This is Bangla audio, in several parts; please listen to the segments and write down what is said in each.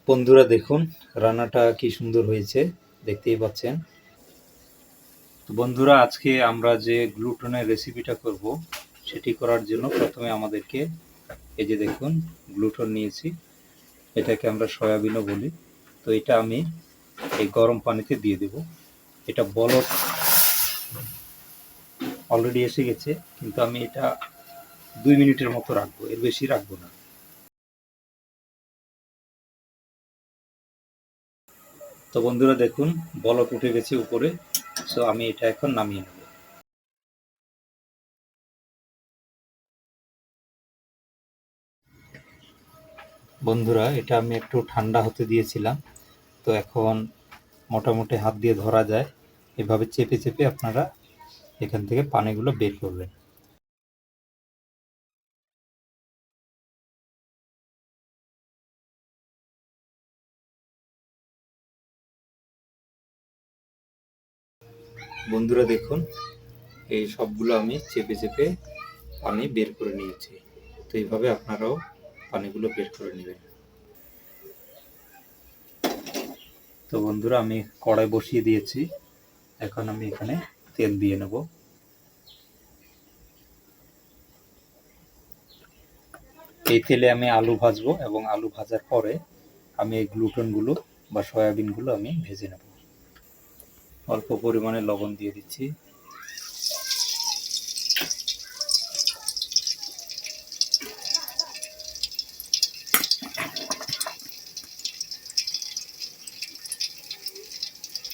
বন্ধুরা দেখুন রান্নাটা কি সুন্দর হয়েছে, দেখতেই পাচ্ছেন। তো বন্ধুরা, আজকে আমরা যে গ্লুটেনের রেসিপিটা করব সেটি করার জন্য প্রথমে আমাদেরকে এই যে দেখুন গ্লুটেন নিয়েছি, এটাকে আমরা সয়াবিনও বলি। তো এটা আমি এই গরম পানিতে দিয়ে দেব। এটা বলক অলরেডি এসে গেছে, কিন্তু আমি এটা 2 মিনিটের মতো রাখবো, এর বেশি রাখবো না। তো বন্ধুরা দেখুন বলক উঠে গেছে উপরে, সো আমি এটা এখন নামিয়ে নেব। বন্ধুরা, এটা আমি একটু ঠান্ডা হতে দিয়েছিলাম, তো এখন মোটামুটি হাত দিয়ে ধরা যায়। এভাবে চেপে চেপে আপনারা এখান থেকে পানিগুলো বের করবেন। বন্ধুরা দেখুন, এই সবগুলো আমি চেপে চেপে পানি বের করে নিয়েছি। তো এইভাবে আপনারাও পানিগুলো বের করে নেবেন। তো বন্ধুরা, আমি কড়াই বসিয়ে দিয়েছি, এখন আমি এখানে তেল দিয়ে নেব। এই তেলে আমি আলু ভাজবো এবং আলু ভাজার পরে আমি এই গ্লুটেনগুলো বা সয়াবিনগুলো আমি ভেজে নেব। অল্প পরিমাণে লবণ দিয়ে দিচ্ছি।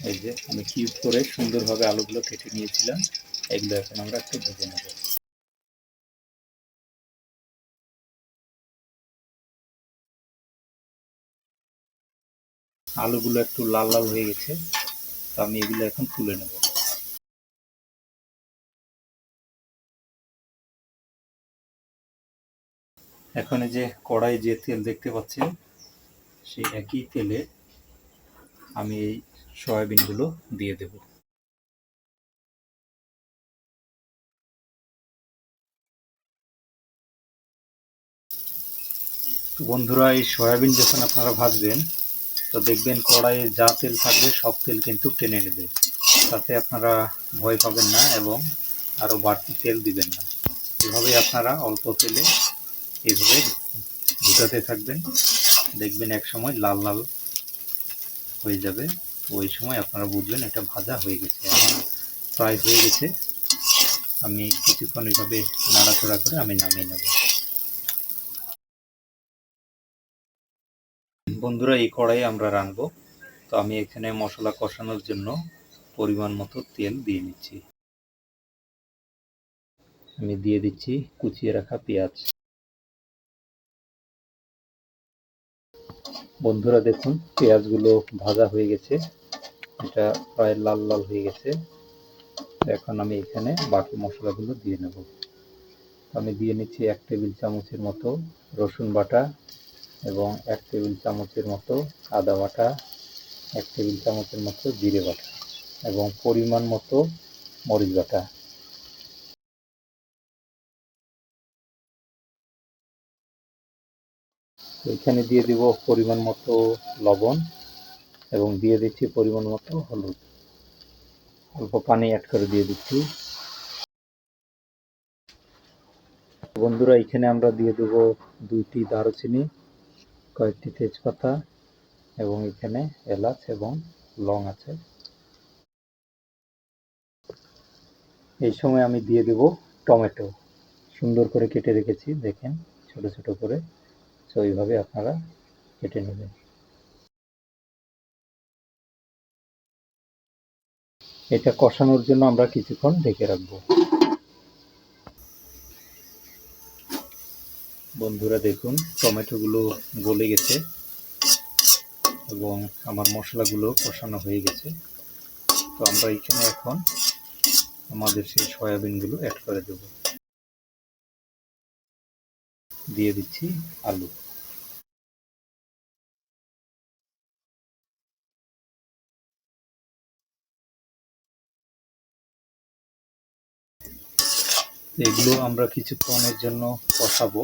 এই যে আমি কিউব করে সুন্দরভাবে আলুগুলো কেটে নিয়েছিলাম, এগুলো এখন আমরা একটু ভেজে নেব। আলুগুলো একটু লাল লাল হয়ে গেছে, তো আমি এগুলো এখন তুলে নেব। এখন এই যে কড়াই যে তেল দেখতে পাচ্ছেন, সেই একই তেলে আমি এই সয়াবিনগুলো দিয়ে দেব। তো বন্ধুরা, এই সয়াবিন যখন আপনারা ভাজবেন, তো দেখবেন কড়াইয়ে যা তেল থাকবে সব তেল কিন্তু টেনে নেবে। তাতে আপনারা ভয় পাবেন না এবং আরও বাড়তি তেল দিবেন না। এভাবেই আপনারা অল্প তেলে এইভাবে ভুটাতে থাকবেন, দেখবেন এক সময় লাল লাল হয়ে যাবে। তো ওই সময় আপনারা বুঝবেন এটা ভাজা হয়ে গেছে। আমার প্রায় হয়ে গেছে, আমি কিছুক্ষণ এভাবে নাড়াচাড়া করে আমি নামিয়ে নেব। বন্ধুরা, এই কড়াই আমরা রানবো, তো আমি এখানে মশলা কষানোর জন্য পরিমাণ মতো তেল দিয়ে নিচ্ছি। আমি দিয়ে দিচ্ছি কুচিয়ে রাখা পেঁয়াজ। বন্ধুরা দেখুন, পেঁয়াজগুলো ভাজা হয়ে গেছে, এটা প্রায় লাল লাল হয়ে গেছে। এখন আমি এখানে বাকি মশলাগুলো দিয়ে নেব। আমি দিয়ে নিচ্ছি 1 টেবিল চামচের মতো রসুন বাটা এবং 1 টেবিল চামচের মতো আদা বাটা, 1 টেবিল চামচের মতো জিরে বাটা এবং পরিমাণ মতো মরিচ বাটা। এখানে দিয়ে দিব পরিমাণ মতো লবণ এবং দিয়ে দিচ্ছি পরিমাণ মতো হলুদ। অল্প পানি অ্যাড করে দিয়ে দিচ্ছি। বন্ধুরা, এখানে আমরা দিয়ে দেব 2টি দারুচিনি, কয়েকটি তেজপাতা এবং এখানে এলাচ এবং লং আছে। এই সময় আমি দিয়ে দেব টমেটো, সুন্দর করে কেটে রেখেছি, দেখেন ছোট ছোট করে। তো এইভাবে আপনারা কেটে নেবেন। এটা কষানোর জন্য আমরা কিছুক্ষণ ঢেকে রাখবো। বন্ধুরা দেখুন, টমেটোগুলো গলে গেছে এবং আমার মশলাগুলো কষানো হয়ে গেছে। তো আমরা এখানে এখন আমাদের সেই সয়াবিনগুলো অ্যাড করে দেব। দিয়ে দিচ্ছি আলু। এগুলো আমরা কিছুক্ষণের জন্য কষাবো।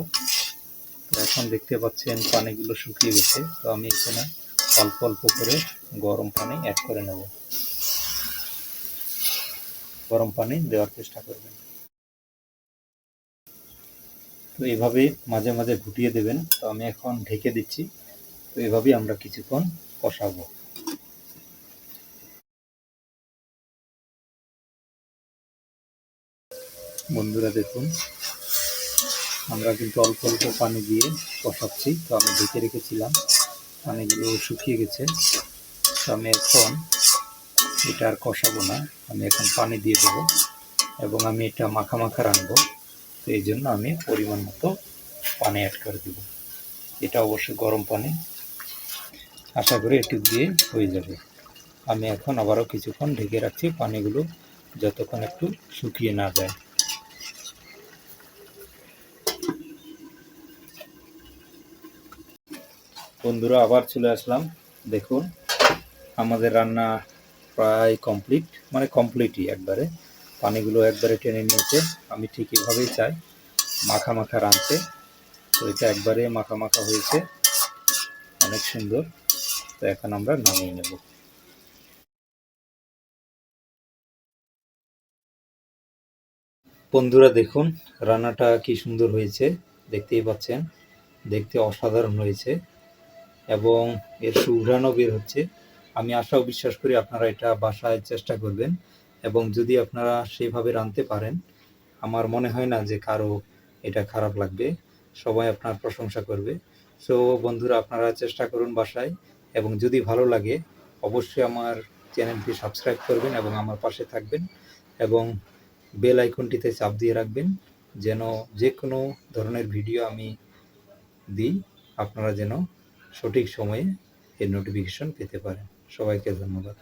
তো এখন দেখতে পাচ্ছেন পানিগুলো শুকিয়ে গেছে, তো আমি এখানে অল্প অল্প করে গরম পানি অ্যাড করে নেব। গরম পানি দেওয়ার চেষ্টা করবেন। তো এভাবে মাঝে মাঝে ঘুটিয়ে দেবেন। তো আমি এখন ঢেকে দিচ্ছি। তো এভাবেই আমরা কিছুক্ষণ কষাবো। বন্ধুরা দেখুন, আমরা কিন্তু অল্প অল্প পানি দিয়ে কষাচ্ছি। তো আমি ঢেকে রেখেছিলাম, পানিগুলো শুকিয়ে গেছে। তো আমি এখন এটা আর কষাবো না, আমি এখন পানি দিয়ে দেবো এবং আমি এটা মাখা মাখা রাখবো। তো এই জন্য আমি পরিমাণ মতো পানি অ্যাড করে দেব। এটা অবশ্যই গরম পানি, আশা করি একটু দিয়ে হয়ে যাবে। আমি এখন আবারও কিছুক্ষণ ঢেকে রাখছি, পানিগুলো যতক্ষণ একটু শুকিয়ে না যায়। বন্ধুরা আবার চলে আসলাম। দেখুন আমাদের রান্না প্রায় কমপ্লিট, মানে কমপ্লিটই একবারে। পানিগুলো একবারে টেনে নিয়েছে। আমি ঠিক এভাবেই চাই, মাখা মাখা রাঁধতে। তো এটা একবারে মাখা মাখা হয়েছে, অনেক সুন্দর। তো এখন আমরা নামিয়ে নেব। বন্ধুরা দেখুন রান্নাটা কি সুন্দর হয়েছে, দেখতেই পাচ্ছেন। দেখতে অসাধারণ হয়েছে এবং এর সুঘ্রাণও বের হচ্ছে। আমি আশা ও বিশ্বাস করি আপনারা এটা বাসায় চেষ্টা করবেন এবং যদি আপনারা সেইভাবে রাঁধতে পারেন, আমার মনে হয় না যে কারো এটা খারাপ লাগবে, সবাই আপনার প্রশংসা করবে। সো বন্ধুরা আপনারা চেষ্টা করুন বাসায়, এবং যদি ভালো লাগে অবশ্যই আমার চ্যানেলটি সাবস্ক্রাইব করবেন এবং আমার পাশে থাকবেন এবং বেল আইকনটিতে চাপ দিয়ে রাখবেন, যেন যে কোনো ধরনের ভিডিও আমি দিই আপনারা যেন সঠিক সময়ে এর নোটিফিকেশন পেতে পারেন। সবাইকে ধন্যবাদ।